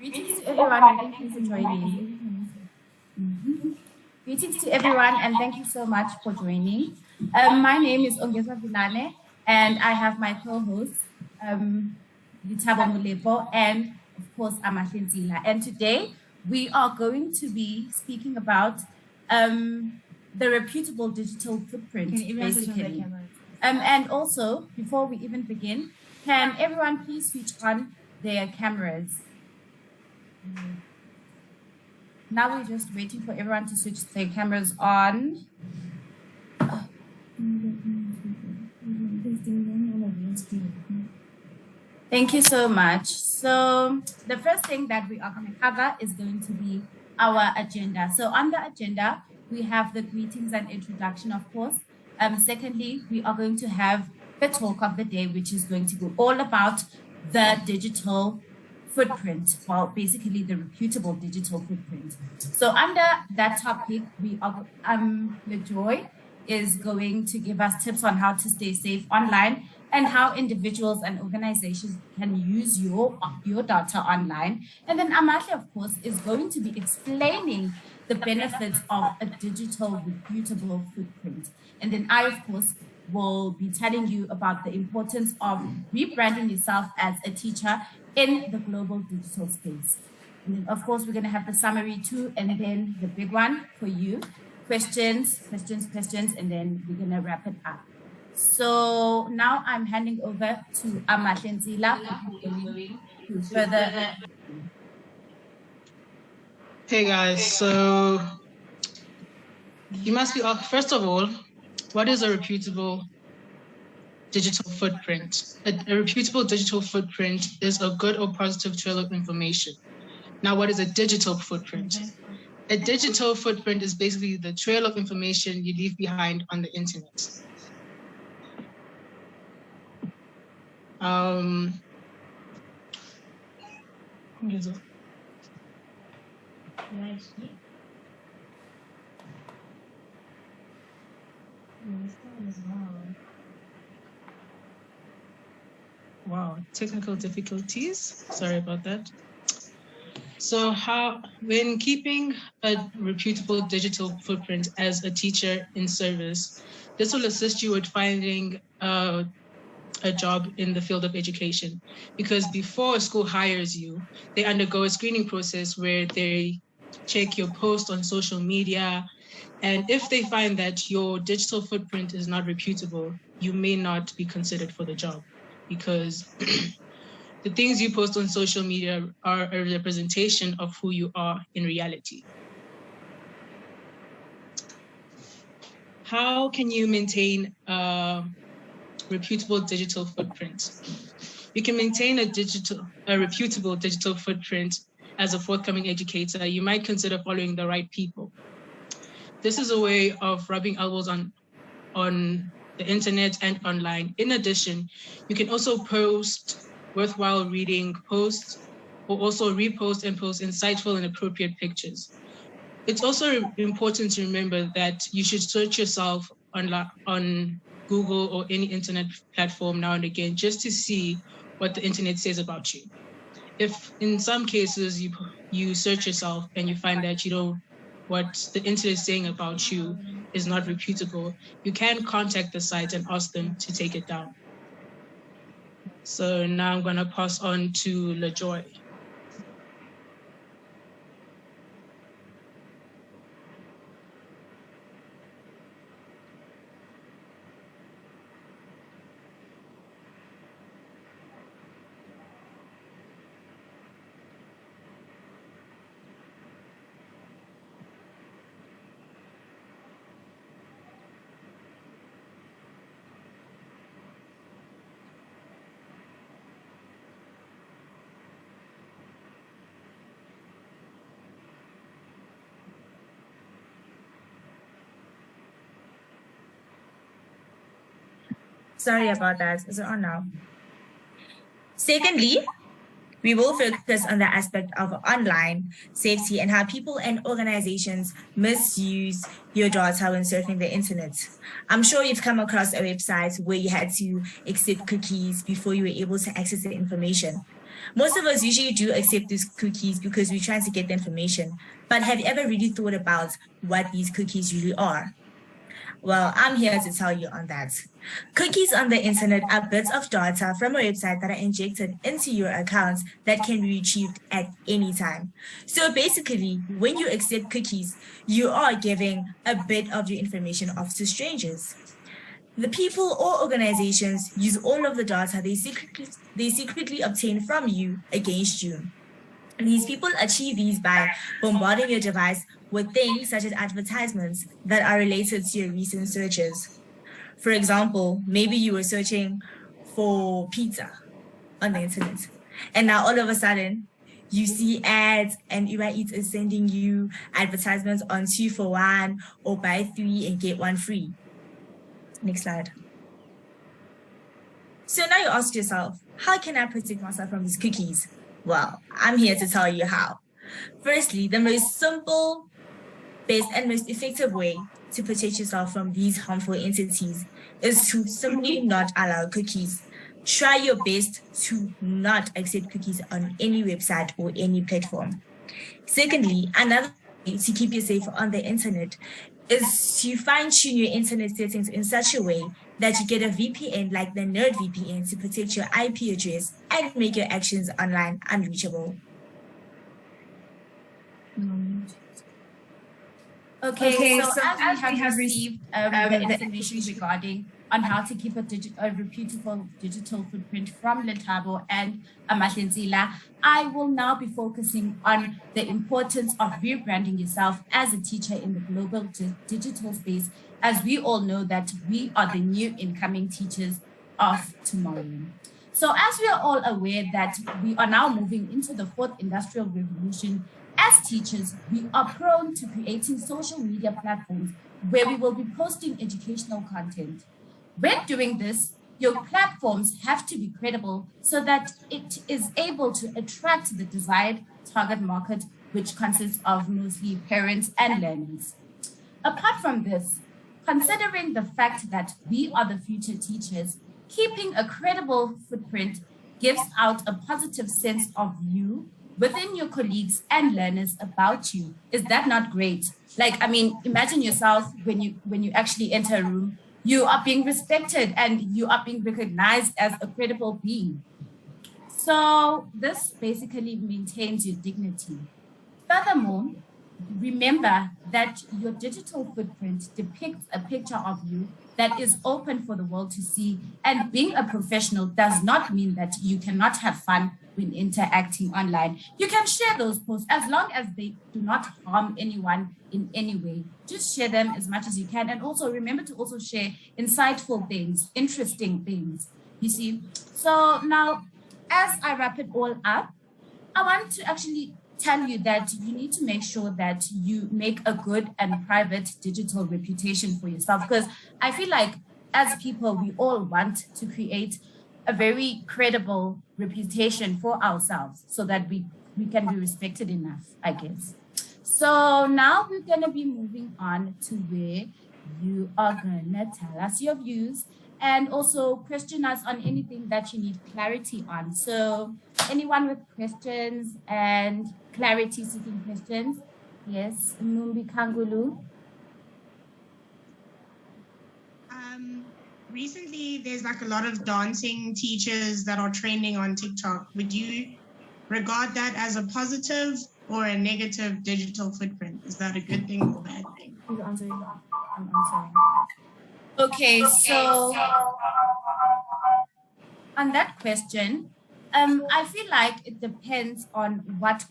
Greetings to everyone and thank you for joining. Greetings to everyone and thank you so much for joining. My name is Ongezwa Vilane and I have my co-hosts, Litabo Mulepo and of course Amahle Nzila. And today we are going to be speaking about the reputable digital footprint, basically. And also, before we even begin, can everyone please switch on their cameras? Now we're just waiting for everyone to switch their cameras on. Thank you so much. So the first thing that we are going to cover is going to be our agenda. So on the agenda, we have the greetings and introduction, of course. Secondly, we are going to have the talk of the day, which is going to be all about the digital footprint, well, basically the reputable digital footprint. So under that topic, we are, LaJoy is going to give us tips on how to stay safe online and how individuals and organizations can use your data online. And then Amahle, of course, is going to be explaining the benefits of a digital reputable footprint. And then I, of course, will be telling you about the importance of rebranding yourself as a teacher in the global digital space. And then, of course, we're going to have the summary too, and then the big one for you, questions, and then we're going to wrap it up. So now I'm handing over to Amahle Nzila to further. Hey guys, so you must be, first of all, what is a reputable digital footprint? A reputable digital footprint is a good or positive trail of information. Now, what is a digital footprint? A digital footprint is basically the trail of information you leave behind on the internet. Wow, technical difficulties. Sorry about that. So when keeping a reputable digital footprint as a teacher in service, this will assist you with finding a job in the field of education, because before a school hires you, they undergo a screening process where they check your post on social media. And if they find that your digital footprint is not reputable, you may not be considered for the job, because the things you post on social media are a representation of who you are in reality. How can you maintain a reputable digital footprint? You can maintain a reputable digital footprint as a forthcoming educator. You might consider following the right people. This is a way of rubbing elbows on the internet and online. In addition, you can also post worthwhile reading posts, or also repost and post insightful and appropriate pictures. It's also important to remember that you should search yourself on Google or any internet platform now and again, just to see what the internet says about you. If in some cases you search yourself and you find that what the internet is saying about you is not reputable, you can contact the site and ask them to take it down. So now I'm going to pass on to LaJoy. Sorry about that. Is it on now? Secondly, we will focus on the aspect of online safety and how people and organizations misuse your data when surfing the internet. I'm sure you've come across a website where you had to accept cookies before you were able to access the information. Most of us usually do accept these cookies because we're trying to get the information. But have you ever really thought about what these cookies really are? Well, I'm here to tell you on that. Cookies on the internet are bits of data from a website that are injected into your account that can be retrieved at any time. So basically, when you accept cookies, you are giving a bit of your information off to strangers. The people or organizations use all of the data they secretly obtain from you against you. These people achieve these by bombarding your device with things such as advertisements that are related to your recent searches. For example, maybe you were searching for pizza on the internet, and now all of a sudden you see ads and Uber Eats is sending you advertisements on 2 for 1 or buy 3 and get 1 free. Next slide. So now you ask yourself, how can I protect myself from these cookies? Well, I'm here to tell you how. Firstly, the most simple, best, and most effective way to protect yourself from these harmful entities is to simply not allow cookies. Try your best to not accept cookies on any website or any platform. Secondly, another way to keep you safe on the internet is to fine-tune your internet settings in such a way that you get a VPN like the NerdVPN to protect your IP address and make your actions online unreachable. Okay, so as we have received the information regarding on how to keep a reputable digital footprint from Letabo and Amahlenzila, I will now be focusing on the importance of rebranding yourself as a teacher in the global digital space, as we all know that we are the new incoming teachers of tomorrow. So as we are all aware that we are now moving into the fourth industrial revolution, as teachers, we are prone to creating social media platforms where we will be posting educational content. When doing this, your platforms have to be credible so that it is able to attract the desired target market, which consists of mostly parents and learners. Apart from this, considering the fact that we are the future teachers, keeping a credible footprint gives out a positive sense of you within your colleagues and learners about you. Is that not great? Like, I mean, imagine yourself when you actually enter a room, you are being respected and you are being recognized as a credible being. So this basically maintains your dignity. Furthermore, remember that your digital footprint depicts a picture of you that is open for the world to see. And being a professional does not mean that you cannot have fun when interacting online. You can share those posts as long as they do not harm anyone in any way. Just share them as much as you can. And also remember to also share insightful things, interesting things, you see. So now, as I wrap it all up, I want to actually tell you that you need to make sure that you make a good and private digital reputation for yourself, because I feel like as people, we all want to create a very credible reputation for ourselves so that we can be respected enough, I guess. So now we're going to be moving on to where you are going to tell us your views and also question us on anything that you need clarity on. So anyone with questions and clarity-seeking questions? Yes, Mumbi Kangulu. Recently, there's like a lot of dancing teachers that are trending on TikTok. Would you regard that as a positive or a negative digital footprint? Is that a good thing or a bad thing? I'm answering. Okay, so on that question, I feel like it depends on what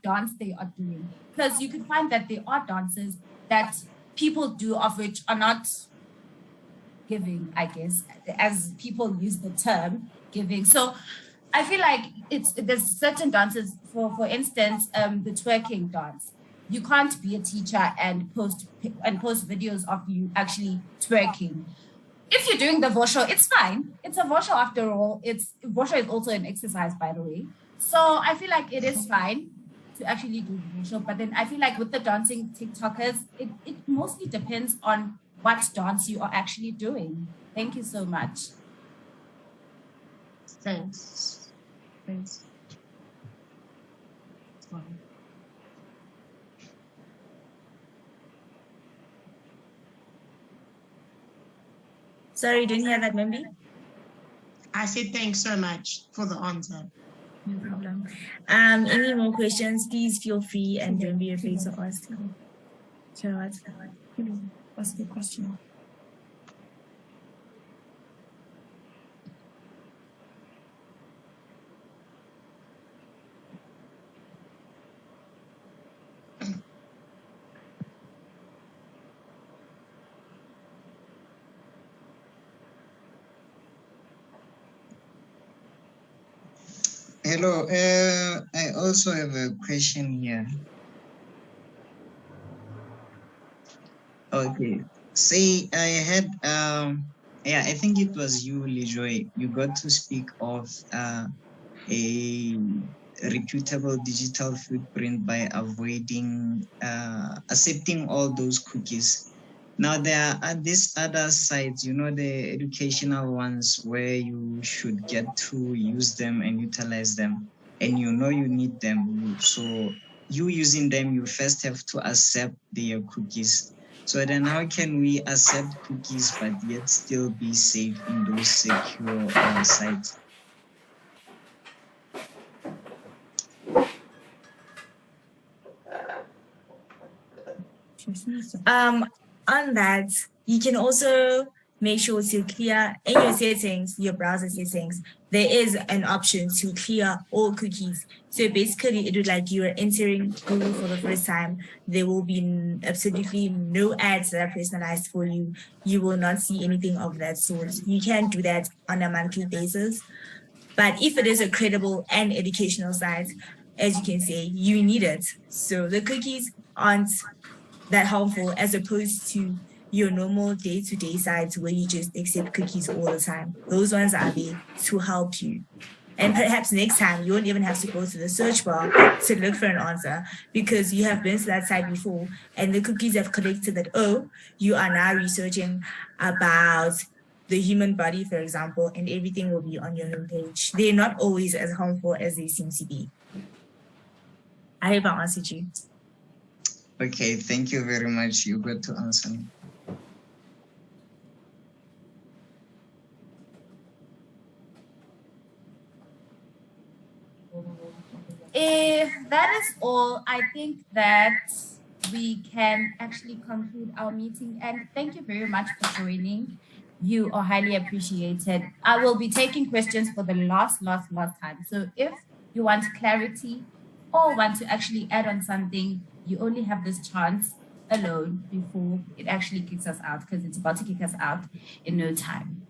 dance they are doing, because you could find that there are dances that people do of which are not giving, I guess, as people use the term giving. So I feel like there's certain dances, for instance, the twerking dance. You can't be a teacher and post videos of you actually twerking. If you're doing the vosho, it's fine. It's a vosho after all. Vosho is also an exercise, by the way. So I feel like it is fine to actually do the vosho. But then I feel like with the dancing TikTokers, it mostly depends on what dance you are actually doing. Thank you so much. Thanks. Thanks. Sorry, didn't hear that, Membi? I said thanks so much for the answer. No problem. Any more questions, please feel free and don't be afraid to ask. Sure. What's the question? Hello, I also have a question here. Okay, say I had, yeah, I think it was you, Lejoy. You got to speak of a reputable digital footprint by avoiding, accepting all those cookies. Now there are these other sites, you know, the educational ones where you should get to use them and utilize them, and you know you need them. So you using them, you first have to accept their cookies. So then how can we accept cookies but yet still be safe in those secure sites? On that, you can also make sure to clear in your settings, your browser settings, there is an option to clear all cookies. So basically it would like you're entering Google for the first time. There will be absolutely no ads that are personalized for you. You will not see anything of that sort. You can do that on a monthly basis. But if it is a credible and educational site, as you can say, you need it. So the cookies aren't that harmful as opposed to your normal day-to-day sites where you just accept cookies all the time. Those ones are there to help you. And perhaps next time you won't even have to go to the search bar to look for an answer because you have been to that site before and the cookies have collected that, oh, you are now researching about the human body, for example, and everything will be on your homepage. They're not always as harmful as they seem to be. I hope I answered you. Okay, thank you very much. You got to answer me. If that is all, I think that we can actually conclude our meeting. And thank you very much for joining. You are highly appreciated. I will be taking questions for the last time. So if you want clarity or want to actually add on something, you only have this chance alone before it actually kicks us out because it's about to kick us out in no time.